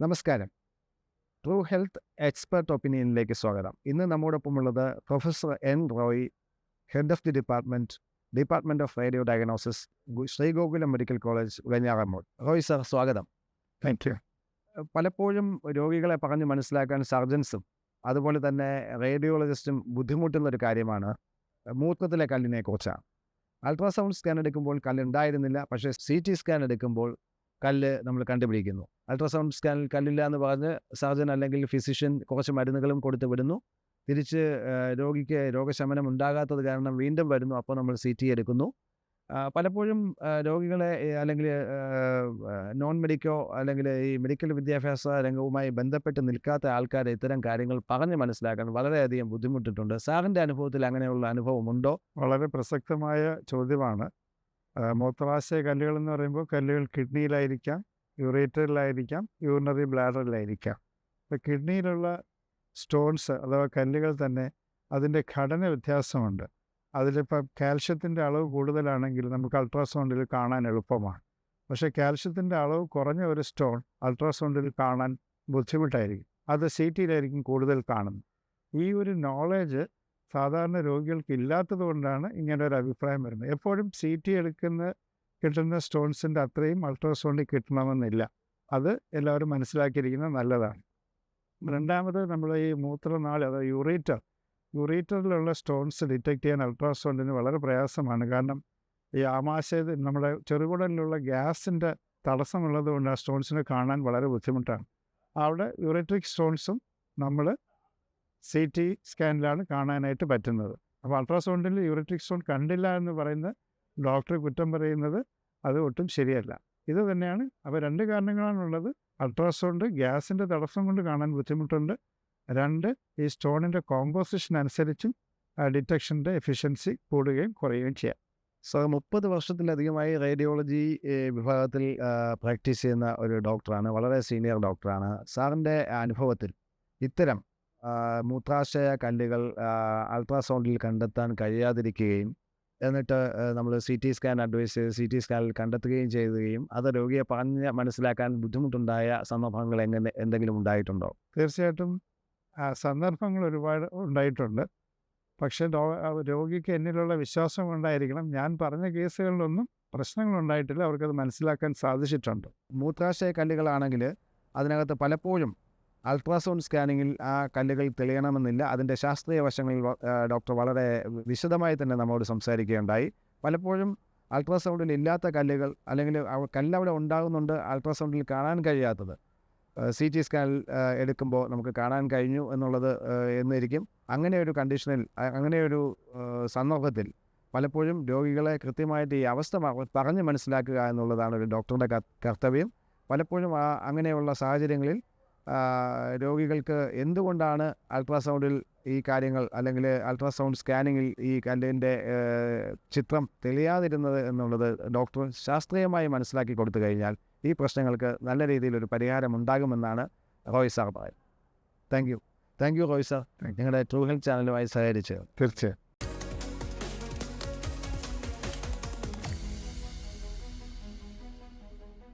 നമസ്കാരം. True health expert ഒപ്പീനിയനിലേക്ക് സ്വാഗതം. ഇന്ന് നമ്മോടൊപ്പമുള്ളത് professor N Roy, head of the department of radio diagnosis, Sree Gokulam medical college, Venjaramoodu. Roy sir, സ്വാഗതം. Thank you. പലപ്പോഴും രോഗികളെ പറഞ്ഞ് മനസ്സിലാക്കാൻ സർജൻസും അതുപോലെ തന്നെ റേഡിയോളജിസ്റ്റും ബുദ്ധിമുട്ടുന്നൊരു കാര്യമാണ് മൂത്രത്തിലെ കല്ലിനെക്കുറിച്ചാണ്. അൾട്രാസൗണ്ട് സ്കാൻ എടുക്കുമ്പോൾ കല്ലുണ്ടായിരുന്നില്ല, പക്ഷേ CT സ്കാൻ എടുക്കുമ്പോൾ കല്ല് നമ്മൾ കണ്ടുപിടിക്കുന്നു. അൾട്രാസൗണ്ട് സ്കാനിൽ കല്ലില്ല എന്ന് പറഞ്ഞ് സർജൻ അല്ലെങ്കിൽ ഫിസിഷ്യൻ കുറച്ച് മരുന്നുകളും കൊടുത്ത് വിടുന്നു. തിരിച്ച് രോഗിക്ക് രോഗശമനം ഉണ്ടാകാത്തത് കാരണം വീണ്ടും വരുന്നു. അപ്പോൾ നമ്മൾ CT എടുക്കുന്നു. പലപ്പോഴും രോഗികളെ അല്ലെങ്കിൽ നോൺ മെഡിക്കോ അല്ലെങ്കിൽ ഈ മെഡിക്കൽ വിദ്യാഭ്യാസ രംഗവുമായി ബന്ധപ്പെട്ട് നിൽക്കാത്ത ആൾക്കാരെ ഇത്തരം കാര്യങ്ങൾ പറഞ്ഞ് മനസ്സിലാക്കാൻ വളരെയധികം ബുദ്ധിമുട്ടിട്ടുണ്ട്. സാറിൻ്റെ അനുഭവത്തിൽ അങ്ങനെയുള്ള അനുഭവമുണ്ടോ? വളരെ പ്രസക്തമായ ചോദ്യമാണ്. മൂത്രാശയ കല്ലുകൾ എന്ന് പറയുമ്പോൾ കല്ലുകൾ കിഡ്നിയിലായിരിക്കാം, യൂറേറ്ററിലായിരിക്കാം, യൂറിനറി ബ്ലാഡറിലായിരിക്കാം. ഇപ്പോൾ കിഡ്നിയിലുള്ള സ്റ്റോൺസ് അഥവാ കല്ലുകൾ തന്നെ അതിൻ്റെ ഘടന വ്യത്യാസമുണ്ട്. അതിലിപ്പം കാൽഷ്യത്തിൻ്റെ അളവ് കൂടുതലാണെങ്കിൽ നമുക്ക് അൾട്രാസൗണ്ടിൽ കാണാൻ എളുപ്പമാണ്. പക്ഷേ കാൽഷ്യത്തിൻ്റെ അളവ് കുറഞ്ഞ ഒരു സ്റ്റോൺ അൾട്രാസൗണ്ടിൽ കാണാൻ ബുദ്ധിമുട്ടായിരിക്കും. അത് CTയിലായിരിക്കും കൂടുതൽ കാണുന്നത്. ഈ ഒരു നോളേജ് സാധാരണ രോഗികൾക്ക് ഇല്ലാത്തത് കൊണ്ടാണ് ഇങ്ങനെ ഒരു അഭിപ്രായം വരുന്നത്. എപ്പോഴും CT കിട്ടുന്ന സ്റ്റോൺസിൻ്റെ അത്രയും അൾട്രാസൗണ്ടിൽ കിട്ടണമെന്നില്ല. അത് എല്ലാവരും മനസ്സിലാക്കിയിരിക്കുന്നത് നല്ലതാണ്. രണ്ടാമത് നമ്മൾ ഈ മൂത്രനാളി അതായത് യൂറേറ്ററിലുള്ള സ്റ്റോൺസ് ഡിറ്റക്ട് ചെയ്യാൻ അൾട്രാസൗണ്ടിന് വളരെ പ്രയാസമാണ്. കാരണം ഈ ആമാശയത്തിൽ നമ്മുടെ ചെറുകുടലിലുള്ള ഗ്യാസിൻ്റെ തടസ്സമുള്ളത് കൊണ്ട് ആ സ്റ്റോൺസിനെ കാണാൻ വളരെ ബുദ്ധിമുട്ടാണ്. അവിടെ യൂറേട്രിക് സ്റ്റോൺസും നമ്മൾ CT സ്കാനിലാണ് കാണാനായിട്ട് പറ്റുന്നത്. അപ്പോൾ അൾട്രാസൗണ്ടിൽ യൂറേട്രിക് സ്റ്റോൺ കണ്ടില്ല എന്ന് പറയുന്ന ഡോക്ടർ കുറ്റം പറയുന്നത് അത് ഒട്ടും ശരിയല്ല. ഇത് തന്നെയാണ്. അപ്പോൾ രണ്ട് കാരണങ്ങളാണുള്ളത്. അൾട്രാസൗണ്ട് ഗ്യാസിൻ്റെ തടസ്സം കൊണ്ട് കാണാൻ ബുദ്ധിമുട്ടുണ്ട്. രണ്ട്, ഈ സ്റ്റോണിൻ്റെ കോമ്പോസിഷൻ അനുസരിച്ചും ഡിറ്റക്ഷൻ്റെ എഫിഷ്യൻസി കൂടുകയും കുറയുകയും ചെയ്യാം. സർ, 30 വർഷത്തിലധികമായി റേഡിയോളജി വിഭാഗത്തിൽ പ്രാക്ടീസ് ചെയ്യുന്ന ഒരു ഡോക്ടറാണ്, വളരെ സീനിയർ ഡോക്ടറാണ്. സാറിൻ്റെ അനുഭവത്തിൽ ഇത്തരം മൂത്രാശയ കല്ലുകൾ അൾട്രാസൗണ്ടിൽ കണ്ടെത്താൻ കഴിയാതിരിക്കുകയും എന്നിട്ട് നമ്മൾ CT സ്കാൻ അഡ്വൈസ് ചെയ്ത് CT സ്കാനിൽ കണ്ടെത്തുകയും ചെയ്യുകയും അത് രോഗിയെ പറഞ്ഞ് മനസ്സിലാക്കാൻ ബുദ്ധിമുട്ടുണ്ടായ സന്ദർഭങ്ങൾ എന്തെങ്കിലും ഉണ്ടായിട്ടുണ്ടോ? തീർച്ചയായിട്ടും സന്ദർഭങ്ങൾ ഒരുപാട് ഉണ്ടായിട്ടുണ്ട്. പക്ഷേ രോഗിക്ക് എന്നിലുള്ള വിശ്വാസം കൊണ്ടായിരിക്കണം. ഞാൻ പറഞ്ഞ കേസുകളിലൊന്നും പ്രശ്നങ്ങളുണ്ടായിട്ടില്ല. അവർക്കത് മനസ്സിലാക്കാൻ സാധിച്ചിട്ടുണ്ട്. മൂത്രാശയ കല്ലുകളാണെങ്കിൽ അതിനകത്ത് പലപ്പോഴും അൾട്രാസൗണ്ട് സ്കാനിങ്ങിൽ ആ കല്ലുകൾ തെളിയണമെന്നില്ല. അതിൻ്റെ ശാസ്ത്രീയ വശങ്ങളിൽ ഡോക്ടർ വളരെ വിശദമായി തന്നെ നമ്മോട് സംസാരിക്കുകയുണ്ടായി. പലപ്പോഴും അൾട്രാസൗണ്ടിൽ ഇല്ലാത്ത കല്ലുകൾ അല്ലെങ്കിൽ കല്ലവിടെ ഉണ്ടാകുന്നുണ്ട്, അൾട്രാസൗണ്ടിൽ കാണാൻ കഴിയാത്തത് CT സ്കാനിൽ എടുക്കുമ്പോൾ നമുക്ക് കാണാൻ കഴിഞ്ഞു എന്നുള്ളത് എന്നിരിക്കും. അങ്ങനെയൊരു കണ്ടീഷനിൽ, അങ്ങനെയൊരു സന്ദർഭത്തിൽ പലപ്പോഴും രോഗികളെ കൃത്യമായിട്ട് ഈ അവസ്ഥ പറഞ്ഞ് മനസ്സിലാക്കുക എന്നുള്ളതാണ് ഒരു ഡോക്ടറുടെ കർത്തവ്യം. പലപ്പോഴും അങ്ങനെയുള്ള സാഹചര്യങ്ങളിൽ രോഗികൾക്ക് എന്തുകൊണ്ടാണ് അൾട്രാസൗണ്ടിൽ ഈ കാര്യങ്ങൾ അല്ലെങ്കിൽ അൾട്രാസൗണ്ട് സ്കാനിങ്ങിൽ ഈ കല്ലിൻ്റെ ചിത്രം തെളിയാതിരുന്നത് എന്നുള്ളത് ഡോക്ടർ ശാസ്ത്രീയമായി മനസ്സിലാക്കി കൊടുത്തു കഴിഞ്ഞാൽ ഈ പ്രശ്നങ്ങൾക്ക് നല്ല രീതിയിലൊരു പരിഹാരമുണ്ടാകുമെന്നാണ് റോയ് സാർ പറയുന്നത്. താങ്ക് യു റോയ് സാർ, നിങ്ങളുടെ ട്രൂ ഹെൽത്ത് ചാനലുമായി സഹകരിച്ച്. തീർച്ചയായും.